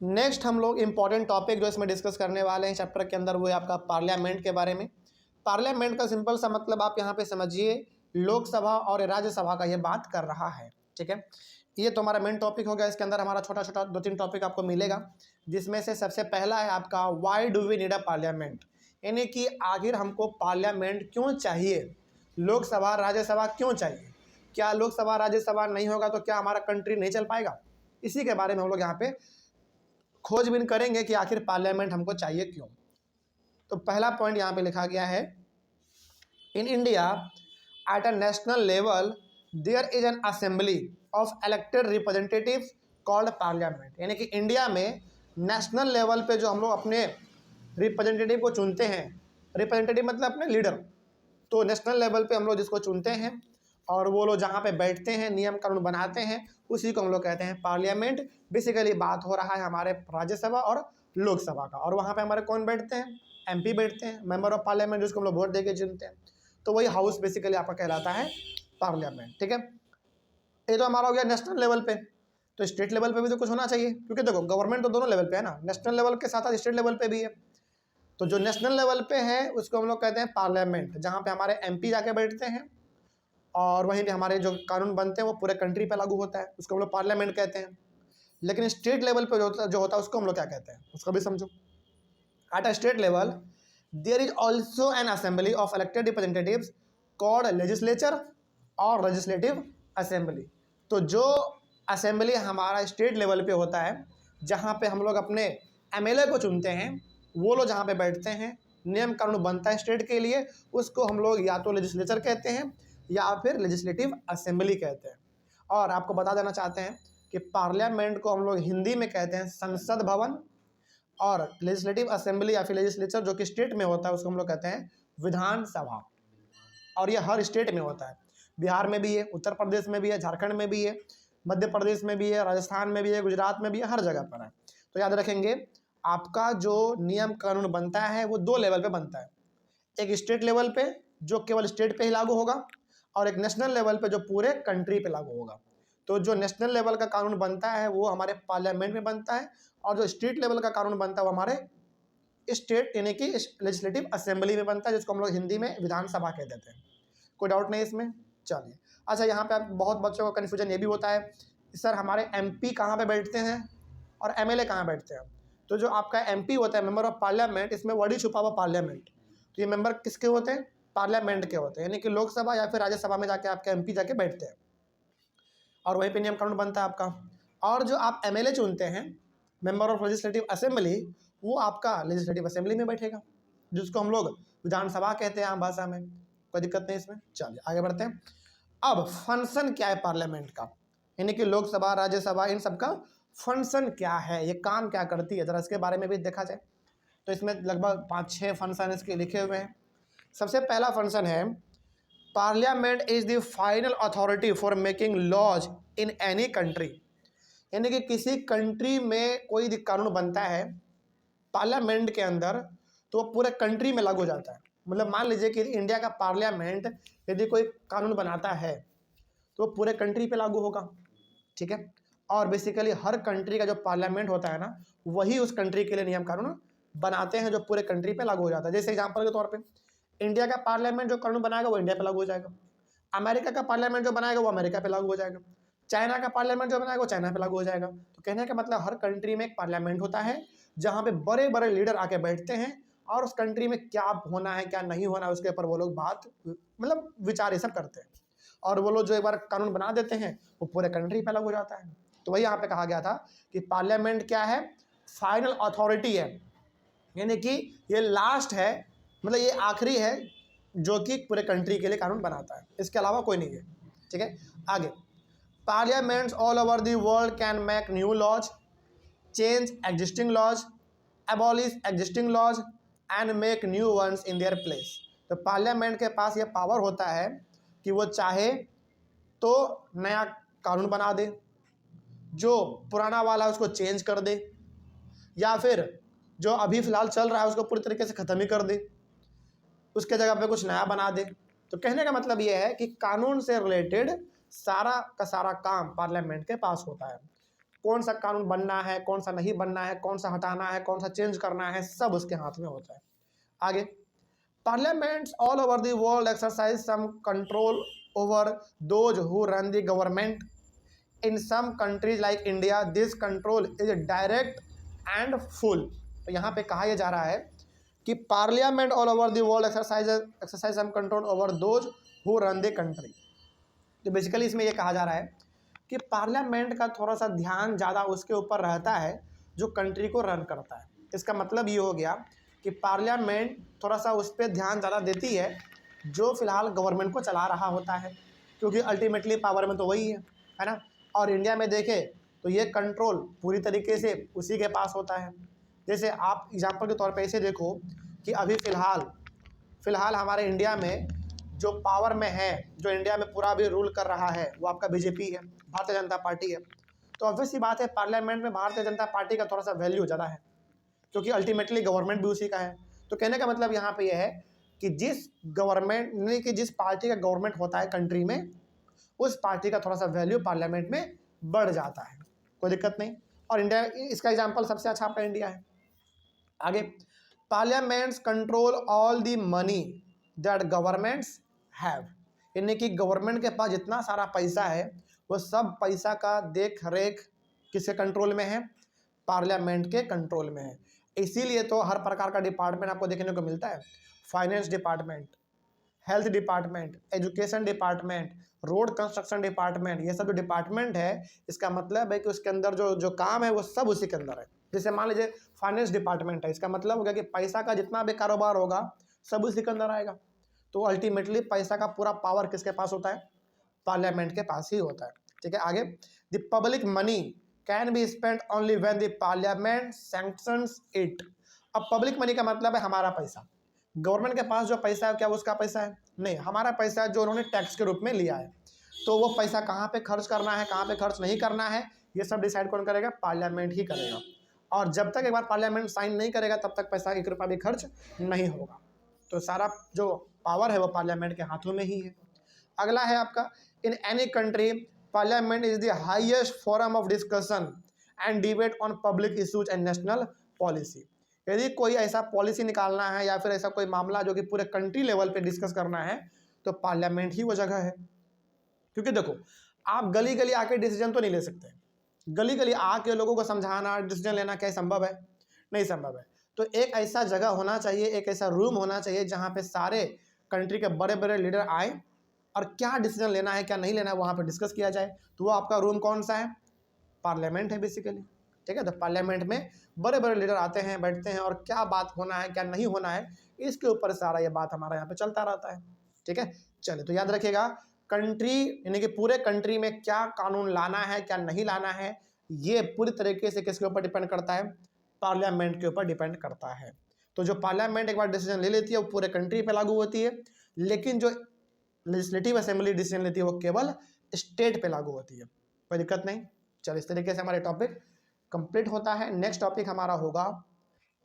Next हम लोग important topic जो इसमें डिस्कस करने वाले हैं चैप्टर के अंदर, वो है आपका पार्लियामेंट के बारे में। पार्लियामेंट का सिंपल सा मतलब आप यहाँ पे समझिए, लोकसभा और राज्यसभा का ये बात कर रहा है, ठीक है। ये तो हमारा मेन टॉपिक हो गया। इसके अंदर हमारा छोटा छोटा 2-3 टॉपिक आपको मिलेगा, जिसमें से सबसे पहला है आपका why do we need a parliament, यानी कि आखिर हमको पार्लियामेंट क्यों चाहिए, लोकसभा राज्यसभा क्यों चाहिए, क्या लोकसभा राज्यसभा नहीं होगा तो क्या हमारा कंट्री नहीं चल पाएगा। इसी के बारे में हम लोग यहाँ पे खोजबीन करेंगे कि आखिर पार्लियामेंट हमको चाहिए क्यों। तो पहला पॉइंट यहाँ पे लिखा गया है, in India at a national level there is an assembly of elected representatives called parliament, यानी कि इंडिया में नेशनल लेवल पे जो हम लोग अपने रिप्रेजेंटेटिव को चुनते हैं, रिप्रेजेंटेटिव मतलब अपने लीडर, तो नेशनल लेवल पे हम लोग जिसको चुनते हैं और वो लोग जहाँ पे बैठते हैं, नियम कानून बनाते हैं, उसी को हम लोग कहते हैं पार्लियामेंट। बेसिकली बात हो रहा है हमारे राज्यसभा और लोकसभा का, और वहाँ पे हमारे कौन बैठते हैं, एमपी बैठते हैं, मेंबर ऑफ पार्लियामेंट, जिसको हम लोग वोट देके चुनते हैं। तो वही हाउस बेसिकली आपका कहलाता है पार्लियामेंट, ठीक है। ये तो हमारा हो गया नेशनल लेवल पे। तो स्टेट लेवल पे भी तो कुछ होना चाहिए, क्योंकि देखो गवर्नमेंट तो दोनों लेवल पे है ना, नेशनल लेवल के साथ साथ स्टेट लेवल पे भी है। तो जो नेशनल लेवल पे है उसको हम लोग कहते हैं पार्लियामेंट, जहाँ पे हमारे एमपी जाके बैठते हैं और वहीं पे हमारे जो कानून बनते हैं वो पूरे कंट्री पे लागू होता है, उसको हम लोग पार्लियामेंट कहते हैं। लेकिन स्टेट लेवल पे जो होता है उसको हम लोग क्या कहते हैं, उसको भी समझो। At a state level there is also an assembly of elected representatives called legislature और लेजिस्लेटिव असेंबली। तो जो असेंबली हमारा स्टेट लेवल पे होता है, जहाँ पे हम लोग अपने एमएलए को चुनते हैं, वो लोग जहाँ पे बैठते हैं, नियम कानून बनता है स्टेट के लिए, उसको हम लोग या तो लेजिस्लेचर कहते हैं या फिर लेजिस्लेटिव असेंबली कहते हैं। और आपको बता देना चाहते हैं कि पार्लियामेंट को हम लोग हिंदी में कहते हैं संसद भवन, और लेजिस्लेटिव असेंबली या फिर लेजिस्लेचर जो कि स्टेट में होता है उसको हम लोग कहते हैं विधानसभा। और ये हर स्टेट में होता है, बिहार में भी है, उत्तर प्रदेश में भी है, झारखंड में भी है, मध्य प्रदेश में भी है, राजस्थान में भी है, गुजरात में भी है, हर जगह पर है। तो याद रखेंगे, आपका जो नियम कानून बनता है वो 2 लेवल पे बनता है, एक स्टेट लेवल पे जो केवल स्टेट पे ही लागू होगा, और एक नेशनल लेवल पे जो पूरे कंट्री पे लागू होगा। तो जो नेशनल लेवल का कानून बनता है वो हमारे पार्लियामेंट में बनता है, और जो स्टेट लेवल का कानून बनता है वो हमारे स्टेट यानी कि लेजिस्लेटिव असेंबली में बनता है, जिसको हम लोग हिंदी में विधानसभा कह देते हैं। कोई डाउट नहीं इसमें, चलिए। अच्छा, यहाँ पे आप बहुत बच्चों को कन्फ्यूजन ये भी होता है, सर हमारे एमपी कहाँ पे बैठते हैं और एमएलए कहाँ बैठते हैं। तो जो आपका एमपी होता है, मेंबर ऑफ पार्लियामेंट, इसमें वर्ड ही छुपा हुआ पार्लियामेंट। तो ये मेंबर किसके होते हैं, पार्लियामेंट के होते हैं, यानी कि लोकसभा या फिर राज्यसभा में जाके आपके एमपी जाके बैठते हैं और वहीं पे नियम कानून बनता है आपका। और जो आप एमएलए चुनते हैं, मेंबर ऑफ लेजिस्लेटिव असेंबली, वो आपका लेजिस्लेटिव असेंबली में बैठेगा, जिसको हम लोग विधानसभा कहते हैं आम भाषा में। कोई दिक्कत नहीं इसमें, चलिए आगे बढ़ते हैं। अब फंक्शन क्या है पार्लियामेंट का, यानी कि लोकसभा राज्यसभा इन सब का फंक्शन क्या है, ये काम क्या करती है, जरा इसके बारे में भी देखा जाए। तो इसमें लगभग 5-6 फंक्शन इसके लिखे हुए हैं। सबसे पहला फंक्शन है, parliament is the final authority for making laws in any country, यानी कि किसी कंट्री में कोई कानून बनता है पार्लियामेंट के अंदर, तो वो पूरे कंट्री में लागू हो जाता है। मतलब मान लीजिए कि इंडिया का पार्लियामेंट यदि कोई कानून बनाता है तो वो पूरे कंट्री पे लागू होगा, ठीक है। और बेसिकली हर कंट्री का जो पार्लियामेंट होता है ना, वही उस कंट्री के लिए नियम कानून बनाते हैं जो पूरे कंट्री पे लागू हो जाता है। जैसे एग्जांपल के तौर पे इंडिया का पार्लियामेंट जो कानून बनाएगा वो इंडिया पे लागू हो जाएगा, अमेरिका का पार्लियामेंट जो बनाएगा वो अमेरिका पे लागू हो जाएगा, चाइना का पार्लियामेंट जो बनाएगा वो चाइना पे लागू हो जाएगा। तो कहने का मतलब हर कंट्री में एक पार्लियामेंट होता है जहाँ पे बड़े बड़े लीडर आके बैठते हैं और उस कंट्री में क्या होना है क्या नहीं होना है उसके ऊपर वो लोग बात मतलब विचार ये सब करते हैं, और वो लोग जो एक बार कानून बना देते हैं वो पूरे कंट्री पे लागू हो जाता है। तो वही यहाँ पे कहा गया था कि पार्लियामेंट क्या है, फाइनल अथॉरिटी है, यानी कि ये लास्ट है, मतलब ये आखिरी है जो कि पूरे कंट्री के लिए कानून बनाता है, इसके अलावा कोई नहीं है, ठीक है। आगे, parliaments all over the world can make new laws, change existing laws, abolish existing laws and make new ones in their place. तो पार्लियामेंट के पास ये पावर होता है कि वो चाहे तो नया कानून बना दे, जो पुराना वाला उसको चेंज कर दे, या फिर जो अभी फ़िलहाल चल रहा है उसको पूरी तरीके से ख़त्म ही कर दे, उसके जगह पे कुछ नया बना दे। तो कहने का मतलब ये है कि कानून से रिलेटेड सारा का सारा काम पार्लियामेंट के पास होता है। कौन सा कानून बनना है, कौन सा नहीं बनना है, कौन सा हटाना है, कौन सा चेंज करना है, सब उसके हाथ में होता है। आगे, parliaments all over the world exercise some control over those who run the government. In some countries like India this control is direct and full. तो यहाँ पे कहा यह जा रहा है कि parliament all over the world exercise some control over those who run the country. तो बेसिकली इसमें यह कहा जा रहा है कि पार्लियामेंट का थोड़ा सा ध्यान ज़्यादा उसके ऊपर रहता है जो कंट्री को रन करता है। इसका मतलब ये हो गया कि पार्लियामेंट थोड़ा सा उस पर ध्यान ज़्यादा देती है जो फिलहाल गवर्नमेंट को चला रहा होता है, क्योंकि अल्टीमेटली पावर में तो वही है ना। और इंडिया में देखें तो ये कंट्रोल पूरी तरीके से उसी के पास होता है। जैसे आप एग्जांपल के तौर पे ऐसे देखो कि अभी फ़िलहाल हमारे इंडिया में जो पावर में है, जो इंडिया में पूरा भी रूल कर रहा है, वो आपका बीजेपी है, भारतीय जनता पार्टी है। तो ऑब्वियस सी बात है पार्लियामेंट में भारतीय जनता पार्टी का थोड़ा सा वैल्यू ज़्यादा है, क्योंकि अल्टीमेटली गवर्नमेंट भी उसी का है। तो कहने का मतलब यहाँ पे यह है कि जिस गवर्नमेंट नहीं कि जिस पार्टी का गवर्नमेंट होता है कंट्री में, उस पार्टी का थोड़ा सा वैल्यू पार्लियामेंट में बढ़ जाता है, कोई दिक्कत नहीं। और इंडिया, इसका एग्जाम्पल सबसे अच्छा आपका इंडिया है। आगे, parliaments control all the money that governments have. यानी कि गवर्नमेंट के पास जितना सारा पैसा है वो सब पैसा का देख रेख किसके कंट्रोल में है? पार्लियामेंट के कंट्रोल में है। इसीलिए तो हर प्रकार का डिपार्टमेंट आपको देखने को मिलता है। Finance department, health department, education department, road construction department, ये सब जो डिपार्टमेंट है इसका मतलब है कि उसके अंदर जो काम है वो सब उसी के अंदर है। जैसे मान लीजिए फाइनेंस डिपार्टमेंट है, इसका मतलब होगा कि पैसा का जितना भी कारोबार होगा सब उसी के अंदर आएगा। तो अल्टीमेटली पैसा का पूरा पावर किसके पास होता है? पार्लियामेंट के पास ही होता है। ठीक है। आगे, the public money can be spend only when the parliament sanctions it. अब पब्लिक मनी का मतलब है हमारा पैसा। गवर्नमेंट के पास जो पैसा है क्या उसका पैसा है? नहीं, हमारा पैसा है जो उन्होंने टैक्स के रूप में लिया है। तो वो पैसा कहाँ पे खर्च करना है, कहाँ पे खर्च नहीं करना है, ये सब डिसाइड कौन करेगा? पार्लियामेंट ही करेगा। और जब तक एक बार पार्लियामेंट साइन नहीं करेगा तब तक पैसा 1 रुपया भी खर्च नहीं होगा। तो सारा जो पावर है वो पार्लियामेंट के हाथों में ही है। अगला है आपका, इन any country parliament is the highest forum of discussion and debate on public issues and national policy. यदि कोई ऐसा पॉलिसी निकालना है या फिर ऐसा कोई मामला जो कि पूरे कंट्री लेवल पे डिस्कस करना है तो पार्लियामेंट ही वो जगह है। क्योंकि देखो, आप गली गली आके डिसीजन तो नहीं ले सकते। गली गली आके लोगों को समझाना, डिसीजन लेना क्या संभव है? नहीं संभव है। तो एक ऐसा जगह होना चाहिए, एक ऐसा रूम होना चाहिए जहाँ पे सारे कंट्री के बड़े बड़े लीडर आए और क्या डिसीजन लेना है क्या नहीं लेना है वहाँ पे डिस्कस किया जाए। तो वो आपका रूम कौन सा है? पार्लियामेंट है बेसिकली। ठीक है। तो पार्लियामेंट में बड़े बड़े लीडर आते हैं, बैठते हैं और क्या बात होना है क्या नहीं होना है इसके ऊपर सारा ये बात हमारा यहाँ पे चलता रहता है। ठीक है। चलिए, तो याद रखिएगा, कंट्री यानी कि पूरे कंट्री में क्या कानून लाना है क्या नहीं लाना है ये पूरी तरीके से किसके ऊपर डिपेंड करता है? पार्लियामेंट के ऊपर डिपेंड करता है। तो जो पार्लियामेंट एक बार डिसीजन ले लेती है वो पूरे कंट्री पे लागू होती है, लेकिन जो लेजिस्लेटिव असेंबली डिसीजन लेती है वो केवल स्टेट पे लागू होती है। कोई दिक्कत नहीं। चलो, इस तरीके से हमारे टॉपिक कंप्लीट होता है। नेक्स्ट टॉपिक हमारा होगा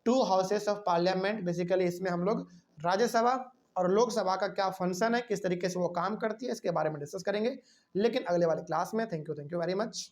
2 हाउसेस ऑफ पार्लियामेंट। बेसिकली इसमें हम लोग राज्यसभा और लोकसभा का क्या फंक्शन है, किस तरीके से वो काम करती है, इसके बारे में डिस्कस करेंगे, लेकिन अगले वाले क्लास में। Thank you very much.